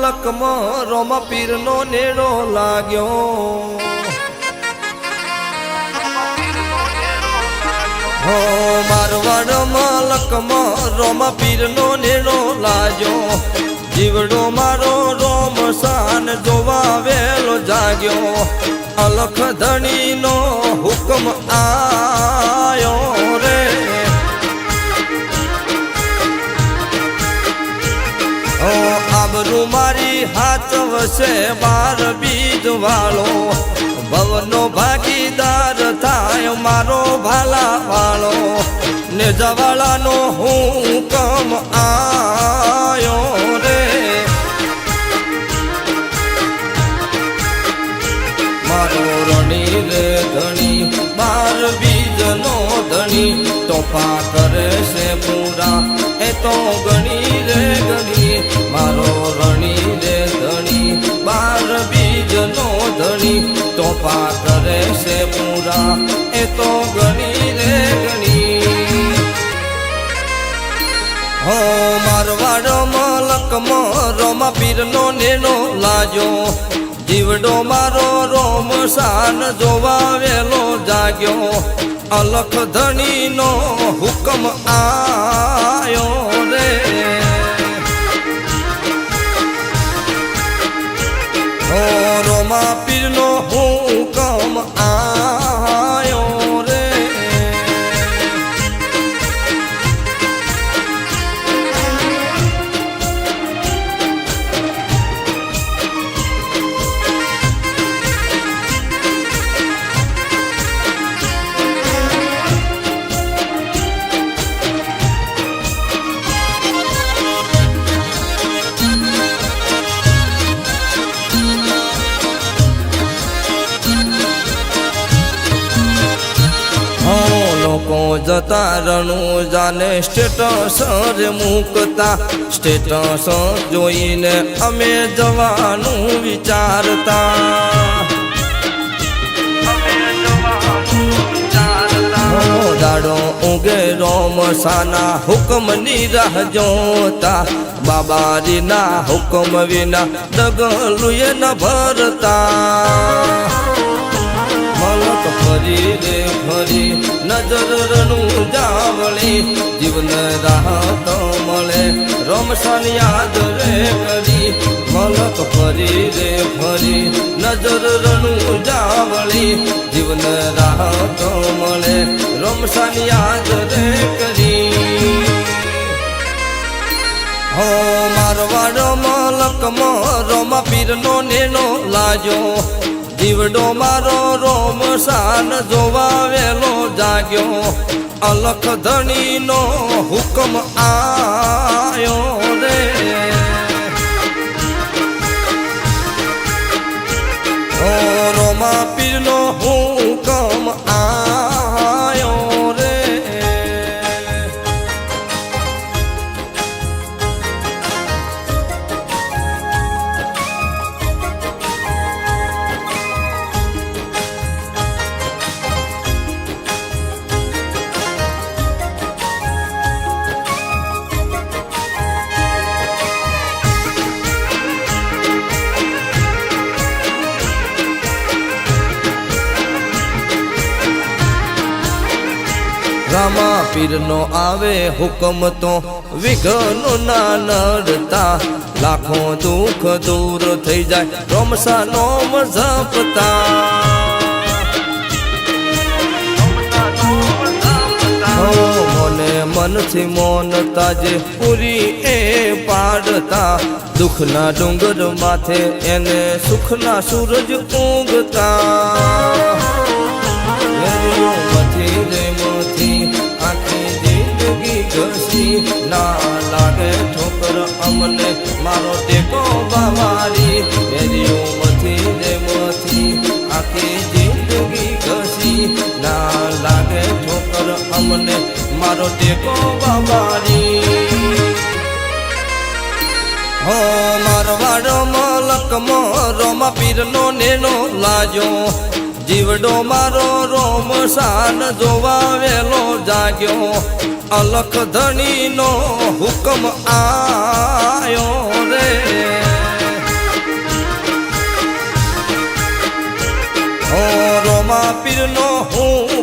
માલકમાં રોમા પીરનો નેડો લાગ્યો હો મારવાડ માલકમાં રોમા પીરનો નેડો લાગ્યો જીવડો મારો રોમ શાન જોવા વેલો જાગ્યો અલખ ધણીનો હુકમ આયો રે આબરૂ મારી હાથ વસે બાર બીજ વાળો ભવનો ભાગીદાર થાય મારો ભાલા વાળો ને જવાળાનો હુકમ આયો રે મારો રણી રે ધણી બાર બીજનો ધણી તોફા કરે છે પૂરા એ તો ગણી રે ગણી મારો રણી રે ધણી બાર બીજનો ધણી તોફા કરે છે પૂરા એ તો ગણી રે ગણી હો મારવાડ મલકમાં રોમા પીરનો નેનો લાજો જીવડો મારો રોમ શાન જોવા વેલો જાગ્યો અલખ ધણીનો હુકમ આયો રે ઓ રોમા પીરનો હુકમ આયો રે લોકો જતા રણું જાને સ્ટેટસ રે મૂકતા સ્ટેટસ જોઈને અમે જવાનું વિચારતા દાડો ઉગે રોમ સાના હુકમની રાહ જોતા બાબારીના હુકમ વિના ડગલુએ ન ભરતા મલક ફરી રે ફરી નજર રણું જાવળી જીવન રાહત મળે રોમશાન યાદ રે કરી મલક ફરી રે ફરી નજર રણું જાવળી જીવન રાહત મળે રોમશાન યાદ રે કરી હો મારવાડ મલકમાં રોમા પીરનો નેનો લાજો જીવડો મારો રોમ શાન જોવા વેલો જાગ્યો અલખ ધણીનો હુકમ આયો રે ઓ રોમા પીરનો હુકમ આયો રે રામા પીરનો આવે હુકમ તો વિઘ્નો ના નડતા લાખો દુઃખ દૂર થઈ જાય રોમશા નોમ જપતા મને મનથી મોનતા જે પૂરી એ પાડતા દુઃખના ડુંગર માથે એને સુખના સૂરજ ઊંઘતા આખી જિંદગી ઘસી ના લાગે ઠોકર અમને મારો ટેકો બાવારી મેરીઓ મથી રે મથી આખી જિંદગી ઘસી ના લાગે ઠોકર અમને મારો ટેકો બાવારી હો મારવાડ મલકમાં રોમા પીરનો નેનો લાજો જીવડો મારો રોમ શાન જોવા વેલો જાગ્યો અલખ ધણીનો હુકમ આયો રે રોમા પીરનો હું